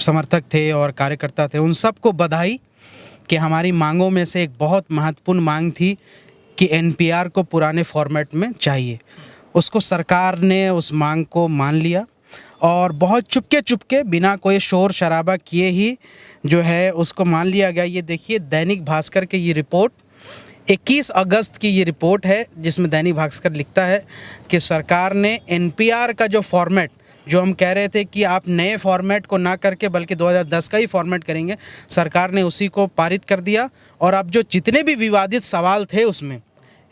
समर्थक थे और कार्यकर्ता थे, उन सबको बधाई कि हमारी मांगों में से एक बहुत महत्वपूर्ण मांग थी कि एनपीआर को पुराने फॉर्मेट में चाहिए। उसको सरकार ने उस मांग को मान लिया और बहुत चुपके बिना कोई शोर शराबा किए ही जो है उसको मान लिया गया। ये देखिए दैनिक भास्कर के ये रिपोर्ट 21 अगस्त की ये रिपोर्ट है, जिसमें दैनिक भास्कर लिखता है कि सरकार ने एनपीआर का जो फॉर्मेट, जो हम कह रहे थे कि आप नए फॉर्मेट को ना करके बल्कि 2010 का ही फॉर्मेट करेंगे, सरकार ने उसी को पारित कर दिया। और अब जो जितने भी विवादित सवाल थे उसमें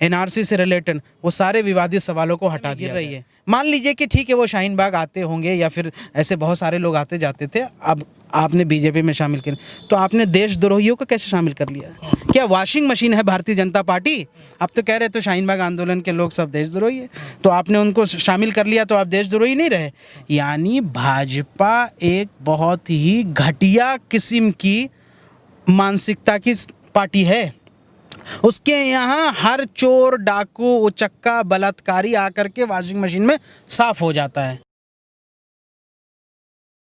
एनआरसी से रिलेटेड, वो सारे विवादित सवालों को हटा दिया रही है। मान लीजिए कि ठीक है वो शाहीन बाग आते होंगे या फिर ऐसे बहुत सारे लोग आते जाते थे, अब आपने बीजेपी में शामिल किया तो आपने देशद्रोहियों को कैसे शामिल कर लिया? क्या वॉशिंग मशीन है भारतीय जनता पार्टी? आप तो कह रहे थे शाहीन बाग आंदोलन के लोग सब देशद्रोही है, तो आपने उनको शामिल कर लिया तो आप देशद्रोही नहीं रहे। यानी भाजपा एक बहुत ही घटिया किस्म की मानसिकता की पार्टी है। उसके यहाँ हर चोर, डाकू, उचक्का, बलात्कारी आकर के वॉशिंग मशीन में साफ हो जाता है।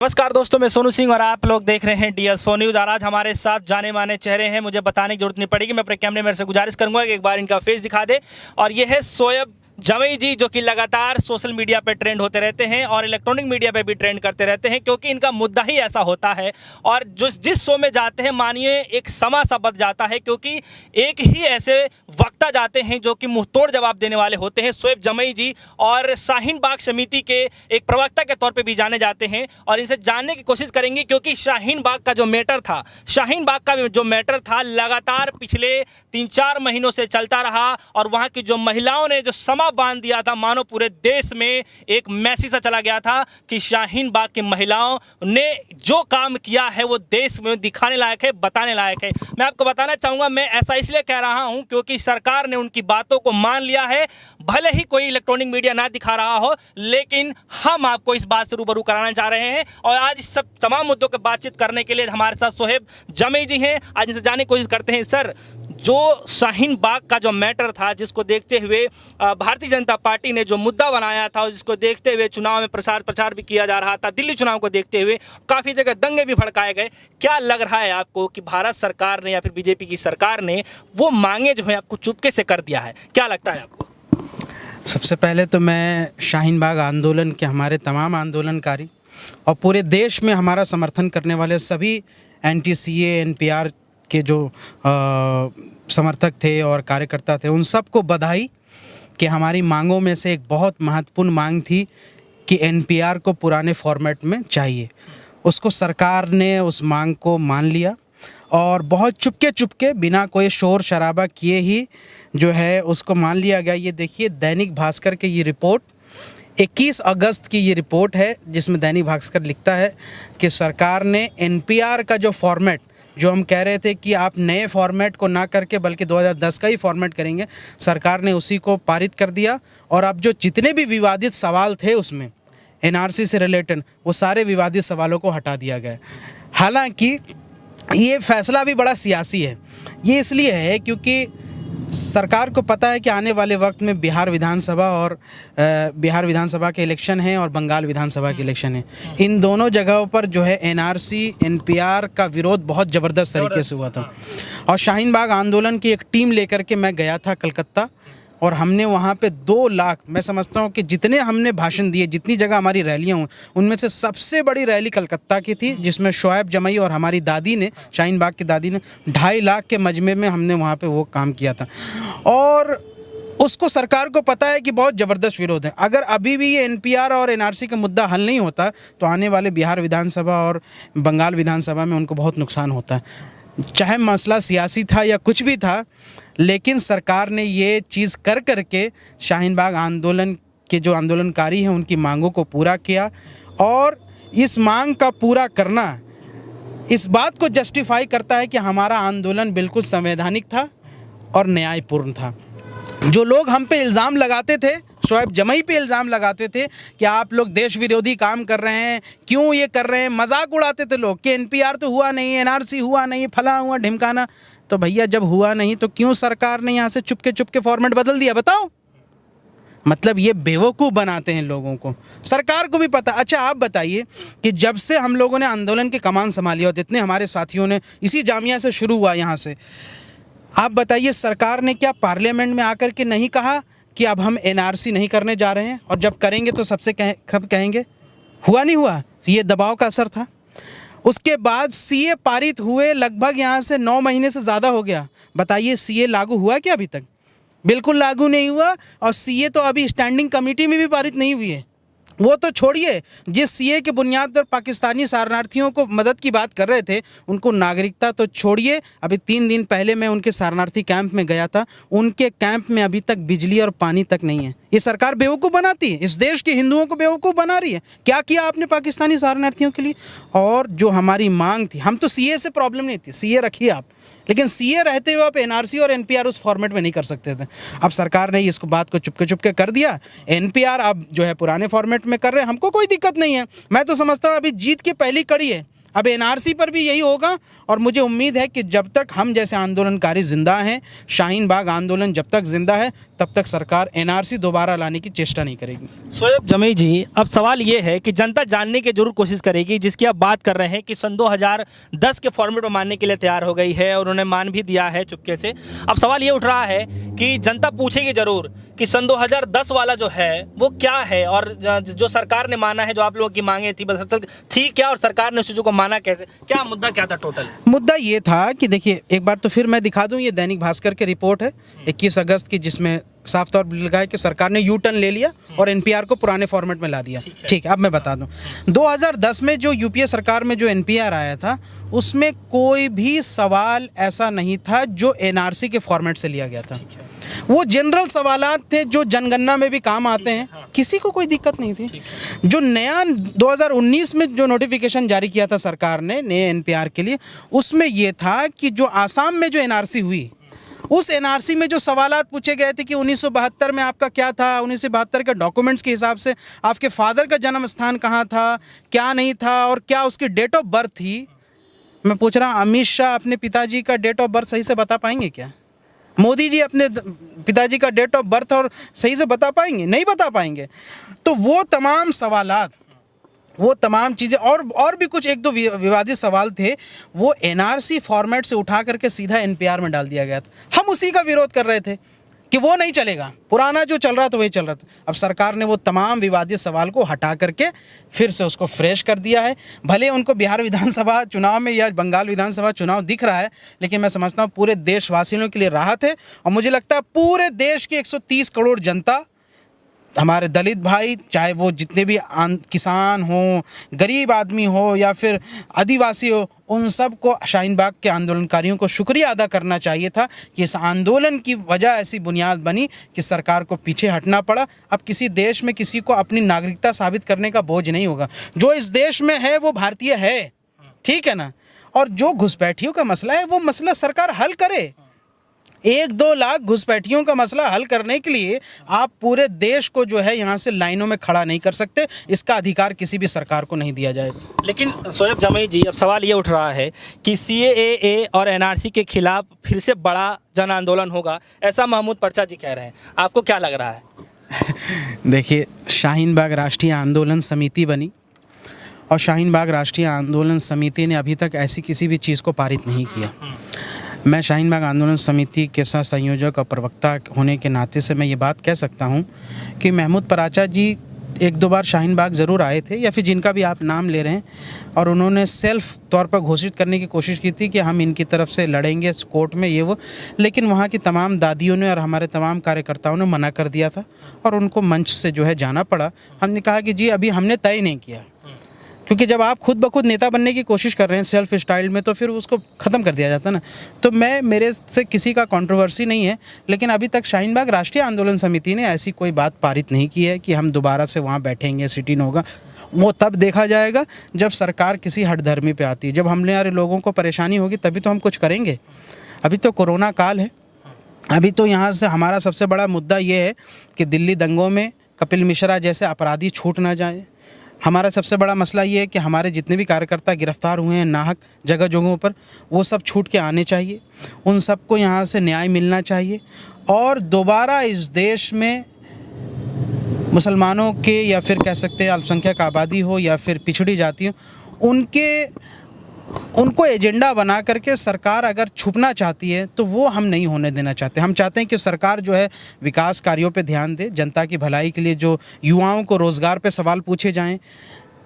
नमस्कार दोस्तों, मैं सोनू सिंह और आप लोग देख रहे हैं DS4 न्यूज़। आज हमारे साथ जाने माने चेहरे हैं, मुझे बताने की जरूरत नहीं पड़ेगी। मैं अपने कैमरे से गुजारिश करूंगा कि एक बार इनका फेस दिखा दे। और ये है शोएब जमई जी, जो कि लगातार सोशल मीडिया पे ट्रेंड होते रहते हैं और इलेक्ट्रॉनिक मीडिया पे भी ट्रेंड करते रहते हैं, क्योंकि इनका मुद्दा ही ऐसा होता है। और जिस शो में जाते हैं, मानिए एक समा सा बच जाता है, क्योंकि एक ही ऐसे वक्ता जाते हैं जो कि मुंहतोड़ जवाब देने वाले होते हैं। शोएब जमई जी और शाहीन बाग समिति के एक प्रवक्ता के तौर पर भी जाने जाते हैं और इनसे जानने की कोशिश करेंगे, क्योंकि शाहीन बाग का जो मैटर था लगातार पिछले 3-4 महीनों से चलता रहा। और वहाँ की जो महिलाओं ने जो समा बांध दिया था, मानो पूरे देश में एक मैसेज सा चला गया था कि शाहीन बाग की महिलाओं ने जो काम किया है वो देश में दिखाने लायक है, बताने लायक है। मैं आपको बताना चाहूंगा, मैं ऐसा इसलिए कह रहा हूं क्योंकि सरकार ने उनकी बातों को मान लिया है। भले ही कोई इलेक्ट्रॉनिक मीडिया ना दिखा रहा हो, लेकिन हम आपको इस बात से रूबरू कराना चाह रहे हैं। और आज इस सब तमाम मुद्दों पर बातचीत करने के लिए हमारे साथ शोएब जमई जी हैं। आज इनसे जानने की कोशिश करते हैं। सर, जो शाहीन बाग का जो मैटर था, जिसको देखते हुए भारतीय जनता पार्टी ने जो मुद्दा बनाया था और जिसको देखते हुए चुनाव में प्रचार भी किया जा रहा था, दिल्ली चुनाव को देखते हुए काफ़ी जगह दंगे भी भड़काए गए, क्या लग रहा है आपको कि भारत सरकार ने या फिर बीजेपी की सरकार ने वो मांगे जो है आपको चुपके से कर दिया है? क्या लगता है आपको? सबसे पहले तो मैं शाहीन बाग आंदोलन के हमारे तमाम आंदोलनकारी और पूरे देश में हमारा समर्थन करने वाले सभी एंटी-सीए, एनपीआर के जो समर्थक थे और कार्यकर्ता थे, उन सबको बधाई कि हमारी मांगों में से एक बहुत महत्वपूर्ण मांग थी कि एनपीआर को पुराने फॉर्मेट में चाहिए। उसको सरकार ने उस मांग को मान लिया और बहुत चुपके बिना कोई शोर शराबा किए ही जो है उसको मान लिया गया। ये देखिए दैनिक भास्कर के ये रिपोर्ट 21 अगस्त की ये रिपोर्ट है, जिसमें दैनिक भास्कर लिखता है कि सरकार ने एनपीआर का जो फॉर्मेट, जो हम कह रहे थे कि आप नए फॉर्मेट को ना करके बल्कि 2010 का ही फॉर्मेट करेंगे, सरकार ने उसी को पारित कर दिया। और अब जो जितने भी विवादित सवाल थे उसमें एनआरसी से रिलेटेड, वो सारे विवादित सवालों को हटा दिया गया। हालांकि ये फैसला भी बड़ा सियासी है। ये इसलिए है क्योंकि सरकार को पता है कि आने वाले वक्त में बिहार विधानसभा के इलेक्शन हैं और बंगाल विधानसभा के इलेक्शन हैं। इन दोनों जगहों पर जो है एनआरसी, एनपीआर का विरोध बहुत ज़बरदस्त तरीके से हुआ था। और शाहीन बाग आंदोलन की एक टीम लेकर के मैं गया था कलकत्ता, और हमने वहाँ पे 2 लाख, मैं समझता हूँ कि जितने हमने भाषण दिए, जितनी जगह हमारी रैलियाँ हुई, उनमें से सबसे बड़ी रैली कलकत्ता की थी, जिसमें शोएब जमई और हमारी दादी ने, शाहीन बाग की दादी ने 2.5 लाख के मजमे में हमने वहाँ पे वो काम किया था। और उसको सरकार को पता है कि बहुत ज़बरदस्त विरोध है। अगर अभी भी ये एनपीआर और एनआरसी का मुद्दा हल नहीं होता तो आने वाले बिहार विधानसभा और बंगाल विधानसभा में उनको बहुत नुकसान होता है। चाहे मसला सियासी था या कुछ भी था, लेकिन सरकार ने ये चीज़ कर के शाहीन बाग आंदोलन के जो आंदोलनकारी हैं उनकी मांगों को पूरा किया। और इस मांग का पूरा करना इस बात को जस्टिफाई करता है कि हमारा आंदोलन बिल्कुल संवैधानिक था और न्यायपूर्ण था। जो लोग हम पे इल्ज़ाम लगाते थे, शोएब जमई पे इल्ज़ाम लगाते थे कि आप लोग देश विरोधी काम कर रहे हैं, क्यों ये कर रहे हैं, मजाक उड़ाते थे लोग कि एनपीआर तो हुआ नहीं, एनआरसी हुआ नहीं, फला हुआ ढिमकाना। तो भैया जब हुआ नहीं तो क्यों सरकार ने यहाँ से चुपके फॉर्मेट बदल दिया? बताओ। मतलब ये बेवकूफ़ बनाते हैं लोगों को। सरकार को भी पता। अच्छा आप बताइए कि जब से हम लोगों ने आंदोलन की कमान संभाली और जितने हमारे साथियों ने इसी जामिया से शुरू हुआ यहाँ से, आप बताइए सरकार ने क्या पार्लियामेंट में आकर के नहीं कहा कि अब हम एनआरसी नहीं करने जा रहे हैं, और जब करेंगे तो सबसे कब कहेंगे? हुआ नहीं हुआ? ये दबाव का असर था। उसके बाद सीए पारित हुए, लगभग यहाँ से 9 महीने से ज़्यादा हो गया। बताइए सीए लागू हुआ क्या अभी तक? बिल्कुल लागू नहीं हुआ। और सीए तो अभी स्टैंडिंग कमेटी में भी पारित नहीं हुई है। वो तो छोड़िए, जिस सीए के बुनियाद पर पाकिस्तानी शरणार्थियों को मदद की बात कर रहे थे, उनको नागरिकता तो छोड़िए। अभी 3 दिन पहले मैं उनके शरणार्थी कैंप में गया था, उनके कैंप में अभी तक बिजली और पानी तक नहीं है। ये सरकार बेवकूफ़ बनाती है, इस देश के हिंदुओं को बेवकूफ़ बना रही है। क्या किया आपने पाकिस्तानी शरणार्थियों के लिए? और जो हमारी मांग थी, हम तो सीए से प्रॉब्लम नहीं थी, सीए रखिए आप, लेकिन सीए रहते हुए आप एनआरसी और एनपीआर उस फॉर्मेट में नहीं कर सकते थे। अब सरकार ने इसको बात को चुपके चुपके कर दिया। एनपीआर अब जो है पुराने फॉर्मेट में कर रहे हैं, हमको कोई दिक्कत नहीं है। मैं तो समझता हूँ अभी जीत की पहली कड़ी है। अब एनआरसी पर भी यही होगा, और मुझे उम्मीद है कि जब तक हम जैसे आंदोलनकारी जिंदा हैं, शाहीन बाग आंदोलन जब तक जिंदा है, तब तक सरकार एनआरसी दोबारा लाने की चेष्टा नहीं करेगी। शोएब जमी जी, अब सवाल ये है कि जनता जानने की जरूर कोशिश करेगी, जिसकी आप बात कर रहे हैं कि सन 2010 के फॉर्मेट में मानने के लिए तैयार हो गई है और उन्होंने मान भी दिया है चुपके से। अब सवाल ये उठ रहा है कि जनता पूछेगी जरूर कि सन 2010 वाला जो है वो क्या है, और जो सरकार ने माना है, जो आप लोगों की मांगे थी क्या, और सरकार ने उस चीज़ों को माना कैसे? क्या मुद्दा क्या था टोटल? मुद्दा ये था कि देखिए, एक बार तो फिर मैं दिखा दूं, ये दैनिक भास्कर की रिपोर्ट है 21 अगस्त की, जिसमें साफ तौर पर लिखा है कि सरकार ने यू टर्न ले लिया और एनपीआर को पुराने फॉर्मेट में ला दिया। ठीक है, अब मैं बता दूं, 2010 में जो यूपीए सरकार में जो एनपीआर आया था, उसमें कोई भी सवाल ऐसा नहीं था जो एनआरसी के फॉर्मेट से लिया गया था। वो जनरल सवालात थे जो जनगणना में भी काम आते हैं, किसी को कोई दिक्कत नहीं थी। जो नया 2019 में जो नोटिफिकेशन जारी किया था सरकार ने नए एनपीआर के लिए, उसमें ये था कि जो आसाम में जो एनआरसी हुई, उस एनआरसी में जो सवालात पूछे गए थे कि 1972 में आपका क्या था, 1972 के डॉक्यूमेंट्स के हिसाब से आपके फादर का जन्म स्थान कहाँ था, क्या नहीं था, और क्या उसकी डेट ऑफ बर्थ थी। मैं पूछ रहा हूँ, अमित शाह अपने पिताजी का डेट ऑफ बर्थ सही से बता पाएंगे क्या? मोदी जी अपने पिताजी का डेट ऑफ बर्थ और सही से बता पाएंगे? नहीं बता पाएंगे। तो वो तमाम सवालात, वो तमाम चीज़ें और भी कुछ 1-2 विवादित सवाल थे, वो एनआरसी फॉर्मेट से उठा करके सीधा एनपीआर में डाल दिया गया था। हम उसी का विरोध कर रहे थे कि वो नहीं चलेगा, पुराना जो चल रहा था वही चल रहा था। अब सरकार ने वो तमाम विवादित सवाल को हटा करके फिर से उसको फ्रेश कर दिया है। भले उनको बिहार विधानसभा चुनाव में या बंगाल विधानसभा चुनाव दिख रहा है, लेकिन मैं समझता हूँ पूरे देशवासियों के लिए राहत है। और मुझे लगता है पूरे देश की 130 करोड़ जनता, हमारे दलित भाई, चाहे वो जितने भी किसान हो, गरीब आदमी हो या फिर आदिवासी हो, उन सब को शाहीन बाग के आंदोलनकारियों को शुक्रिया अदा करना चाहिए था कि इस आंदोलन की वजह ऐसी बुनियाद बनी कि सरकार को पीछे हटना पड़ा। अब किसी देश में किसी को अपनी नागरिकता साबित करने का बोझ नहीं होगा। जो इस देश में है वो भारतीय है, ठीक है ना। और जो घुसपैठियों का मसला है वो मसला सरकार हल करे। 1-2 लाख घुसपैठियों का मसला हल करने के लिए आप पूरे देश को जो है यहाँ से लाइनों में खड़ा नहीं कर सकते। इसका अधिकार किसी भी सरकार को नहीं दिया जाएगा। लेकिन शोएब जमी जी, अब सवाल ये उठ रहा है कि सीएए और एनआरसी के खिलाफ फिर से बड़ा जन आंदोलन होगा, ऐसा महमूद पर्चा जी कह रहे हैं। आपको क्या लग रहा है? देखिए, शाहीन बाग राष्ट्रीय आंदोलन समिति बनी और शाहीन बाग राष्ट्रीय आंदोलन समिति ने अभी तक ऐसी किसी भी चीज़ को पारित नहीं किया। मैं शाहीन बाग आंदोलन समिति के साथ संयोजक और प्रवक्ता होने के नाते से मैं ये बात कह सकता हूँ कि महमूद पराचा जी 1-2 बार शाहीन बाग ज़रूर आए थे, या फिर जिनका भी आप नाम ले रहे हैं, और उन्होंने सेल्फ तौर पर घोषित करने की कोशिश की थी कि हम इनकी तरफ से लड़ेंगे कोर्ट में, ये वो। लेकिन वहाँ की तमाम दादियों ने और हमारे तमाम कार्यकर्ताओं ने मना कर दिया था और उनको मंच से जो है जाना पड़ा। हमने कहा कि जी अभी हमने तय नहीं किया, क्योंकि जब आप खुद ब खुद नेता बनने की कोशिश कर रहे हैं सेल्फ स्टाइल में, तो फिर उसको ख़त्म कर दिया जाता है ना। तो मेरे से किसी का कंट्रोवर्सी नहीं है, लेकिन अभी तक शाहीन बाग राष्ट्रीय आंदोलन समिति ने ऐसी कोई बात पारित नहीं की है कि हम दोबारा से वहाँ बैठेंगे, सिट इन होगा। वो तब देखा जाएगा जब सरकार किसी हठधर्मी पे आती है। जब हमारे लोगों को परेशानी होगी तभी तो हम कुछ करेंगे। अभी तो कोरोना काल है। अभी तो यहाँ से हमारा सबसे बड़ा मुद्दा ये है कि दिल्ली दंगों में कपिल मिश्रा जैसे अपराधी छूट ना जाए। हमारा सबसे बड़ा मसला ये है कि हमारे जितने भी कार्यकर्ता गिरफ्तार हुए हैं नाहक जगह जगहों पर, वो सब छूट के आने चाहिए। उन सबको यहाँ से न्याय मिलना चाहिए और दोबारा इस देश में मुसलमानों के या फिर कह सकते हैं अल्पसंख्यक आबादी हो या फिर पिछड़ी जाति हो, उनको एजेंडा बना करके सरकार अगर छुपना चाहती है तो वो हम नहीं होने देना चाहते। हम चाहते हैं कि सरकार जो है विकास कार्यों पे ध्यान दे, जनता की भलाई के लिए जो युवाओं को रोज़गार पे सवाल पूछे जाएं।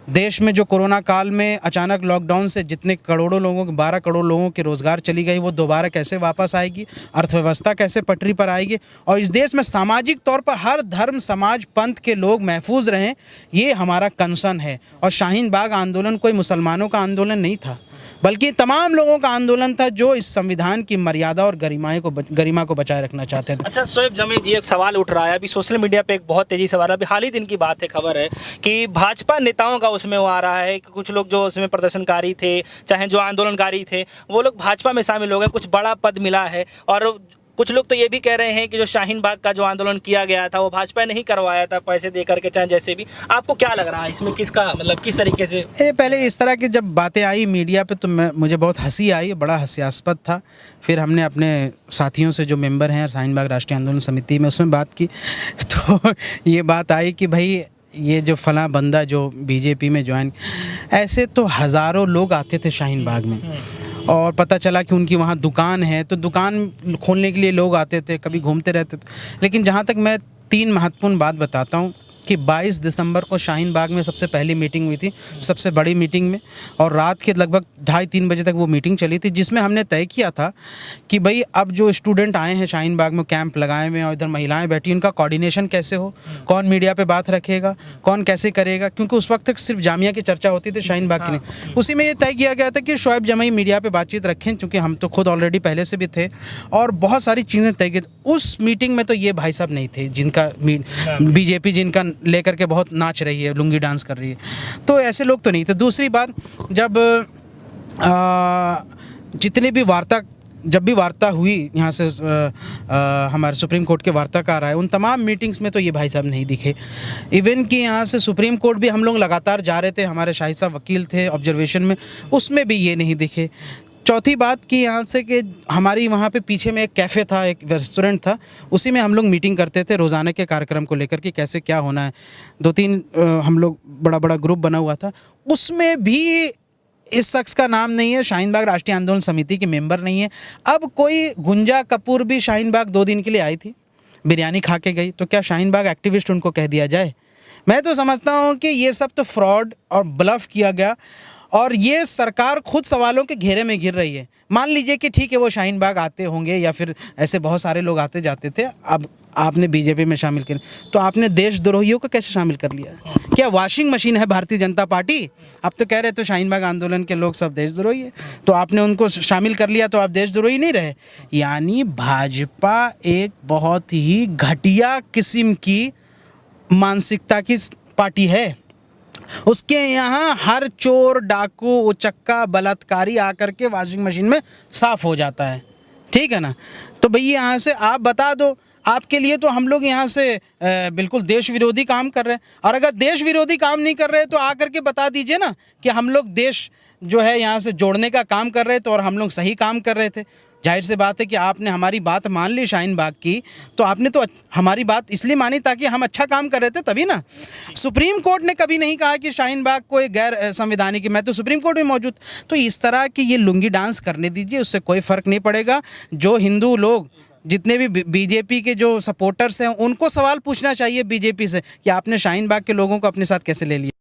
देश में जो कोरोना काल में अचानक लॉकडाउन से जितने करोड़ों लोगों के 12 करोड़ लोगों की रोज़गार चली गई, वो दोबारा कैसे वापस आएगी, अर्थव्यवस्था कैसे पटरी पर आएगी, और इस देश में सामाजिक तौर पर हर धर्म समाज पंथ के लोग महफूज रहें, ये हमारा कंसर्न है। और शाहीन बाग आंदोलन कोई मुसलमानों का आंदोलन नहीं था, बल्कि तमाम लोगों का आंदोलन था जो इस संविधान की मर्यादा और गरिमा को बचाए रखना चाहते थे। अच्छा शोएब जमी जी, एक सवाल उठ रहा है अभी सोशल मीडिया पे, एक बहुत तेजी से अभी हाल ही दिन की बात है, खबर है कि भाजपा नेताओं का उसमें वो आ रहा है कि कुछ लोग जो उसमें प्रदर्शनकारी थे, चाहे जो आंदोलनकारी थे, वो लोग भाजपा में शामिल हो गए, कुछ बड़ा पद मिला है। और कुछ लोग तो ये भी कह रहे हैं कि जो शाहीन बाग का जो आंदोलन किया गया था वो भाजपा ने ही करवाया था, पैसे दे करके, चाहे जैसे भी। आपको क्या लग रहा है इसमें, किसका मतलब किस तरीके से? पहले इस तरह की जब बातें आई मीडिया पे तो मुझे बहुत हंसी आई, बड़ा हास्यास्पद था। फिर हमने अपने साथियों से जो मेंबर हैं शाहीन बाग राष्ट्रीय आंदोलन समिति में, उसमें बात की तो ये बात आई कि भाई ये जो फलां बंदा जो बीजेपी में ज्वाइन, ऐसे तो हज़ारों लोग आते थे शाहीन बाग में, और पता चला कि उनकी वहाँ दुकान है तो दुकान खोलने के लिए लोग आते थे, कभी घूमते रहते थे। लेकिन जहाँ तक मैं 3 महत्वपूर्ण बात बताता हूँ कि 22 दिसंबर को शाहीन बाग में सबसे पहली मीटिंग हुई थी, सबसे बड़ी मीटिंग में, और रात के लगभग 2:30-3 बजे तक वो मीटिंग चली थी, जिसमें हमने तय किया था कि भाई अब जो स्टूडेंट आए हैं शाहीन बाग में, कैंप लगाए हुए हैं और इधर महिलाएं बैठी, उनका कोऑर्डिनेशन कैसे हो, कौन मीडिया पे बात रखेगा, कौन कैसे करेगा, क्योंकि उस वक्त तक सिर्फ जामिया की चर्चा होती थी शाहीन बाग की नहीं। उसी में ये तय किया गया था कि शोएब जमी मीडिया पर बातचीत रखें, क्योंकि हम तो खुद ऑलरेडी पहले से भी थे, और बहुत सारी चीज़ें तय की। उस मीटिंग में तो ये भाई साहब नहीं थे जिनका बीजेपी जिनका लेकर के बहुत नाच रही है, लुंगी डांस कर रही है, तो ऐसे लोग तो नहीं थे। दूसरी बात, जब जितने भी जब भी वार्ता हुई यहाँ से हमारे सुप्रीम कोर्ट के वार्ताकार आए, उन तमाम मीटिंग्स में तो ये भाई साहब नहीं दिखे। इवन कि यहाँ से सुप्रीम कोर्ट भी हम लोग लगातार जा रहे थे, हमारे शाहिद साहब वकील थे ऑब्जर्वेशन में, उसमें भी ये नहीं दिखे। चौथी बात कि यहाँ से कि हमारी वहाँ पे पीछे में एक कैफ़े था, एक रेस्टोरेंट था, उसी में हम लोग मीटिंग करते थे रोज़ाना के कार्यक्रम को लेकर कि कैसे क्या होना है। 2-3 हम लोग बड़ा ग्रुप बना हुआ था, उसमें भी इस शख्स का नाम नहीं है, शाहीन बाग राष्ट्रीय आंदोलन समिति के मेंबर नहीं है। अब कोई गुंजा कपूर भी शाहीन बाग 2 दिन के लिए आई थी, बिरयानी खा के गई, तो क्या शाहीन बाग एक्टिविस्ट उनको कह दिया जाए? मैं तो समझता हूँ कि ये सब तो फ्रॉड और ब्लफ किया गया, और ये सरकार खुद सवालों के घेरे में गिर रही है। मान लीजिए कि ठीक है वो शाहीन बाग आते होंगे या फिर ऐसे बहुत सारे लोग आते जाते थे, अब आपने बीजेपी में शामिल कर, तो आपने देशद्रोहियों को कैसे शामिल कर लिया? क्या वॉशिंग मशीन है भारतीय जनता पार्टी? आप तो कह रहे थे शाहीन बाग आंदोलन के लोग सब देशद्रोही है, तो आपने उनको शामिल कर लिया, तो आप देशद्रोही नहीं रहे। यानी भाजपा एक बहुत ही घटिया किस्म की मानसिकता की पार्टी है। उसके यहाँ हर चोर, डाकू, उचक्का, बलात्कारी आकर के वॉशिंग मशीन में साफ़ हो जाता है, ठीक है ना? तो भैया यहाँ से आप बता दो, आपके लिए तो हम लोग यहाँ से बिल्कुल देश विरोधी काम कर रहे हैं, और अगर देश विरोधी काम नहीं कर रहे तो आकर के बता दीजिए ना कि हम लोग देश जो है यहाँ से जोड़ने का काम कर रहे थे और हम लोग सही काम कर रहे थे। जाहिर सी बात है कि आपने हमारी बात मान ली शाहीन बाग की, तो आपने तो हमारी बात इसलिए मानी ताकि हम अच्छा काम कर रहे थे, तभी ना। सुप्रीम कोर्ट ने कभी नहीं कहा कि शाहीन बाग कोई गैर संवैधानिक है, मैं तो सुप्रीम कोर्ट में मौजूद। तो इस तरह की ये लुंगी डांस करने दीजिए, उससे कोई फ़र्क नहीं पड़ेगा। जो हिंदू लोग जितने भी बीजेपी के जो सपोर्टर्स हैं, उनको सवाल पूछना चाहिए बीजेपी से कि आपने शाहीन बाग के लोगों को अपने साथ कैसे ले लिया।